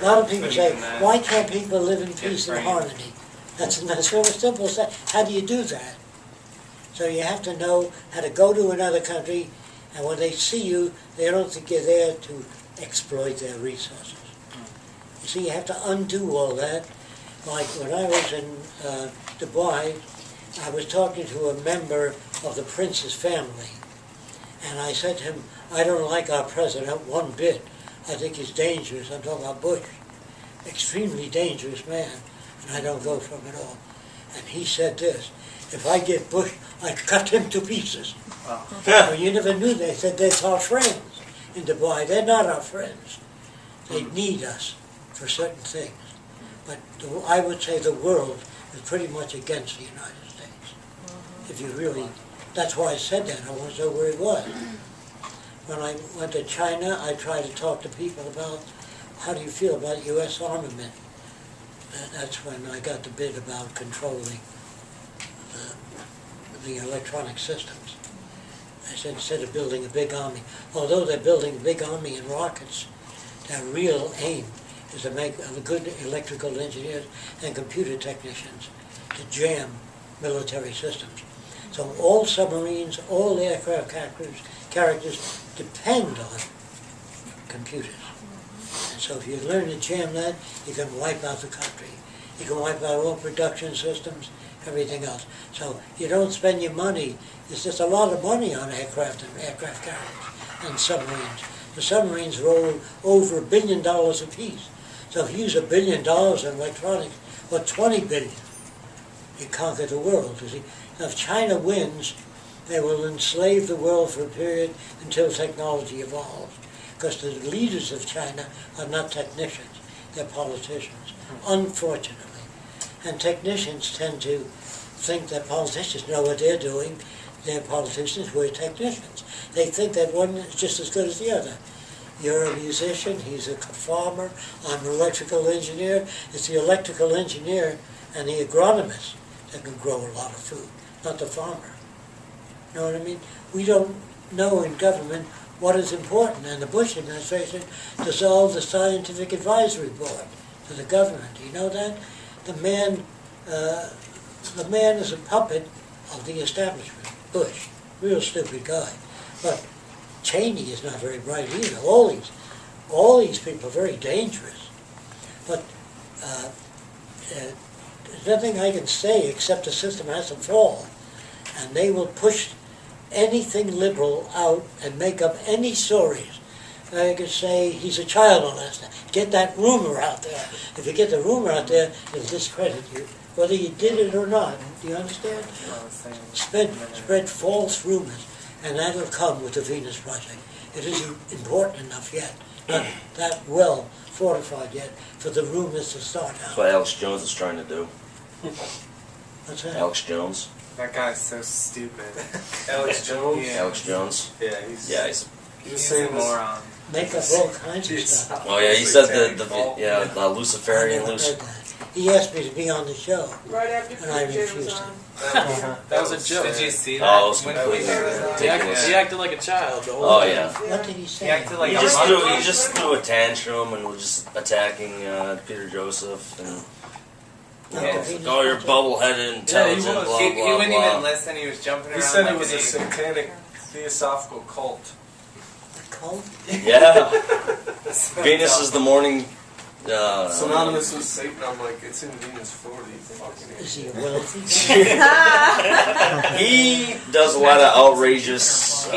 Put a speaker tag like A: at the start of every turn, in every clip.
A: A lot of people say, why can't people live in peace and harmony? That's sort of simple. How do you do that? So you have to know how to go to another country, and when they see you, they don't think you're there to exploit their resources. You see, you have to undo all that. Like when I was in Dubai, I was talking to a member of the prince's family, and I said to him, I don't like our president one bit. I think he's dangerous. I'm talking about Bush. Extremely dangerous man, and I don't vote for him at all. And he said this, if I get Bush, I'd cut him to pieces. Wow. So you never knew. They said that's our friends in Dubai. They're not our friends. They need us for certain things. But I would say the world is pretty much against the United States. If you really, that's why I said that. I want to know where he was. When I went to China, I tried to talk to people about how do you feel about U.S. armament. That's when I got the bit about controlling the electronic systems. I said, instead of building a big army, although they're building a big army in rockets, their real aim is to make good electrical engineers and computer technicians to jam military systems. So all submarines, all aircraft characters depend on computers. And so if you learn to jam that, you can wipe out the country. You can wipe out all production systems, everything else. So you don't spend your money. There's just a lot of money on aircraft and aircraft carriers and submarines. The submarines roll over $1 billion apiece. So if you use $1 billion in electronics, or 20 billion, you conquer the world. You see, now if China wins, they will enslave the world for a period until technology evolves. Because the leaders of China are not technicians, they're politicians, unfortunately. And technicians tend to think that politicians know what they're doing. They're politicians, we're technicians. They think that one is just as good as the other. You're a musician, he's a farmer, I'm an electrical engineer. It's the electrical engineer and the agronomist that can grow a lot of food, not the farmer. You know what I mean? We don't know in government what is important, and the Bush administration dissolved the Scientific Advisory Board to the government. Do you know that? The man is a puppet of the establishment. Bush, real stupid guy. But Cheney is not very bright either. All these people are very dangerous. But there's nothing I can say except the system has to fall, and they will push anything liberal out and make up any stories. I could say he's a child molester. Get that rumor out there. If you get the rumor out there, it'll discredit you, whether you did it or not. Do you understand? Spread false rumors, and that'll come with the Venus Project. It isn't important enough yet, not that well fortified yet, for the rumors to start out.
B: That's what Alex Jones is trying to do.
A: What's that?
B: Alex Jones.
C: That guy's so stupid.
D: Alex Jones?
B: Yeah. Alex Jones.
D: Yeah,
B: he's
C: He's a moron.
A: Make up all kinds of stuff.
B: Oh yeah, he said the Luciferian
A: I never heard that. He asked me to be on the show,
E: Right after
A: and I
E: PJ was
A: refused
E: on.
A: him.
D: That was a joke.
C: Did you see that?
B: Oh, it was
C: When
B: completely
C: Peter was on?
B: ridiculous.
F: He acted like a child the whole
B: Oh
F: time.
B: yeah.
A: What did he say?
C: He acted like
B: He
C: a
B: just threw a tantrum and was just attacking Peter Joseph and oh, you're bubble-headed, intelligent, blah blah
C: He
B: blah.
C: wouldn't even listen. He was jumping around.
D: He said
C: like
D: it was
C: an
D: a
C: idiot.
D: satanic theosophical cult.
A: A cult?
B: Yeah. Venus is the morning.
D: Synonymous with Satan. I'm like, it's in Venus, Florida. You fucking
A: Is
D: idiot.
A: he wealthy?
B: He does a lot of outrageous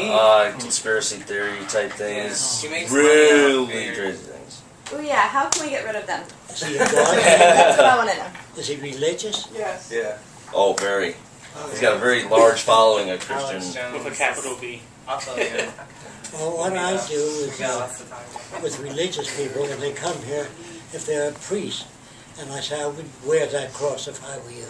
B: conspiracy theory type things.
C: He makes
B: Really
C: money out of
B: crazy things.
G: Oh yeah, how can we get rid of them?
A: Is he a god?
G: That's what I want to know.
A: Is he religious?
E: Yes.
D: Yeah.
B: Oh, very. He's got a very large following of
C: Alex
B: Christian.
C: Jones.
F: With a capital V.
C: I'll tell you.
A: Well, what I do
C: We
A: is,
C: got lots of time.
A: with religious people, when they come here, if they're a priest, and I say, I would wear that cross if I were you.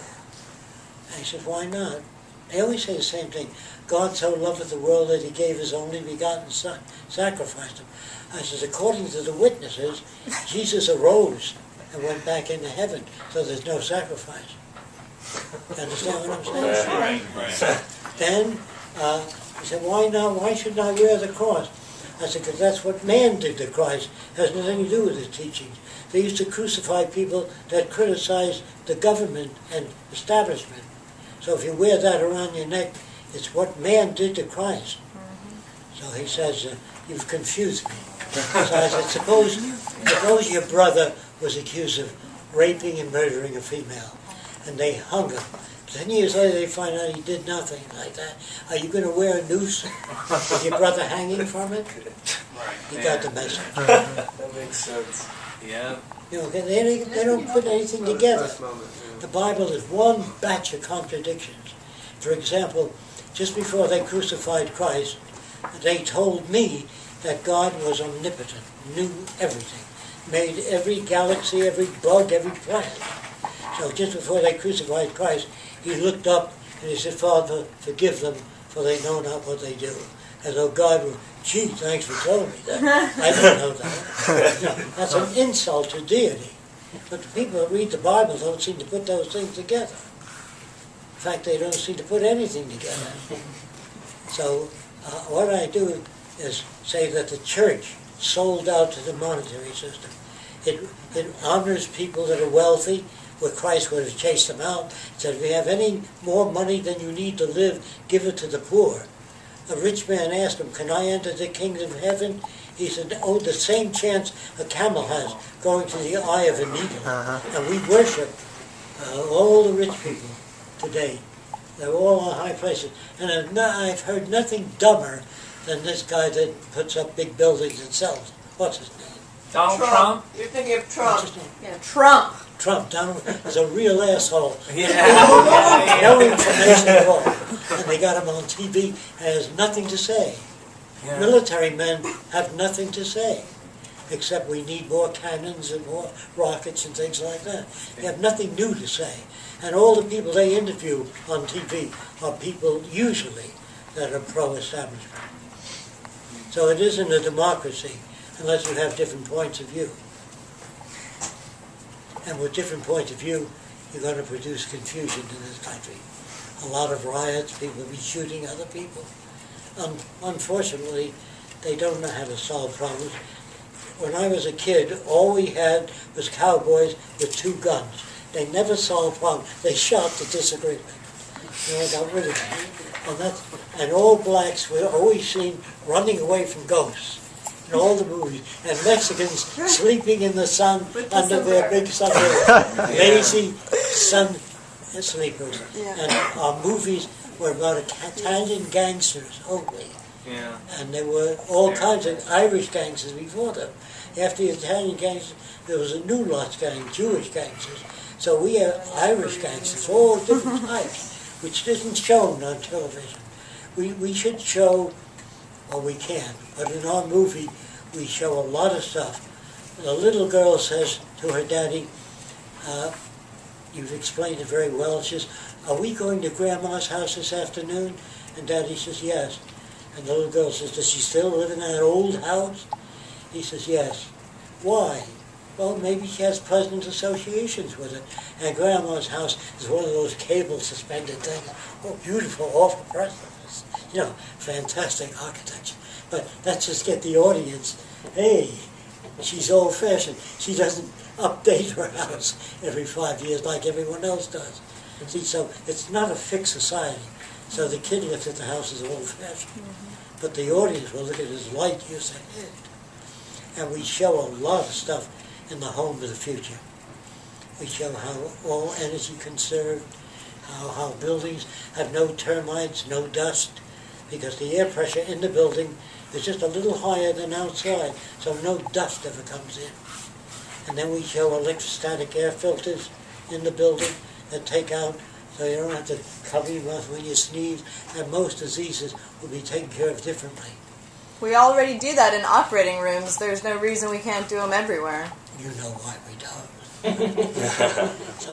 A: And he says, why not? They always say the same thing. God so loveth the world that he gave his only begotten son, sacrificed him. I says, according to the witnesses, Jesus arose and went back into heaven, so there's no sacrifice. You understand what I'm saying?
F: Right.
A: Then he said, why not? Why should I wear the cross? I said, because that's what man did to Christ. It has nothing to do with his teachings. They used to crucify people that criticized the government and establishment. So if you wear that around your neck, it's what man did to Christ. So he says, you've confused me. So I said, suppose your brother was accused of raping and murdering a female, and they hung him. 10 years later they find out he did nothing like that. Are you going to wear a noose with your brother hanging from it? You got the message.
D: That makes sense.
C: Yeah.
A: You know, they don't put anything together.
D: Best moment, yeah.
A: The Bible is one batch of contradictions. For example, just before they crucified Christ, they told me that God was omnipotent, knew everything, made every galaxy, every bug, every planet. So just before they crucified Christ, he looked up and he said, Father, forgive them, for they know not what they do. As though God were, gee, thanks for telling me that. I didn't know that. You know, that's an insult to deity. But the people that read the Bible don't seem to put those things together. In fact, they don't seem to put anything together. So what I do is say that the church sold out to the monetary system. It honors people that are wealthy, where Christ would have chased them out. He said, if you have any more money than you need to live, give it to the poor. A rich man asked him, can I enter the kingdom of heaven? He said, oh, the same chance a camel has going to the eye of a needle. And we worship all the rich people today. They're all on high places. And I've heard nothing dumber than this guy that puts up big buildings and sells. What's his name?
C: Donald Trump?
E: You're thinking of Trump.
A: What's his name?
G: Yeah, Trump.
A: Trump. Donald is a real asshole.
C: Yeah.
A: No information at all. And they got him on TV and has nothing to say.
C: Yeah.
A: Military men have nothing to say, except we need more cannons and more rockets and things like that. They have nothing new to say. And all the people they interview on TV are people usually that are pro-establishment. So it isn't a democracy unless you have different points of view. And with different points of view, you're going to produce confusion in this country. A lot of riots, people will be shooting other people. Unfortunately, they don't know how to solve problems. When I was a kid, all we had was cowboys with 2 guns. They never solved problems. They shot the disagreement. You know, got rid of it. And all blacks were always seen running away from ghosts in all the movies. And Mexicans sleeping in the sun under their big sunroof. Lazy sun sleepers.
G: Yeah.
A: And our movies were about Italian gangsters only.
C: Yeah.
A: And there were all kinds of Irish gangsters before them. After the Italian gangsters, there was a new lot gang, Jewish gangsters. So we have Irish gangsters, all different types, which isn't shown on television. We should show, or we can, but in our movie we show a lot of stuff. The little girl says to her daddy, you've explained it very well, she says, are we going to Grandma's house this afternoon? And Daddy says, yes. And the little girl says, does she still live in that old house? He says, yes. Why? Well, maybe she has pleasant associations with it. And Grandma's house is one of those cable suspended things. Oh, beautiful, off the precipice. You know, fantastic architecture. But let's just get the audience. Hey, she's old-fashioned. She doesn't update her house every 5 years like everyone else does. See, so it's not a fixed society. So the kid looks at the house as old-fashioned. But the audience will look at it as light years ahead. And we show a lot of stuff in the home of the future. We show how all energy conserved, how buildings have no termites, no dust, because the air pressure in the building is just a little higher than outside, so no dust ever comes in. And then we show electrostatic air filters in the building that take out, so you don't have to cover your mouth when you sneeze, and most diseases will be taken care of differently.
G: We already do that in operating rooms. There's no reason we can't do them everywhere.
A: You know why we don't.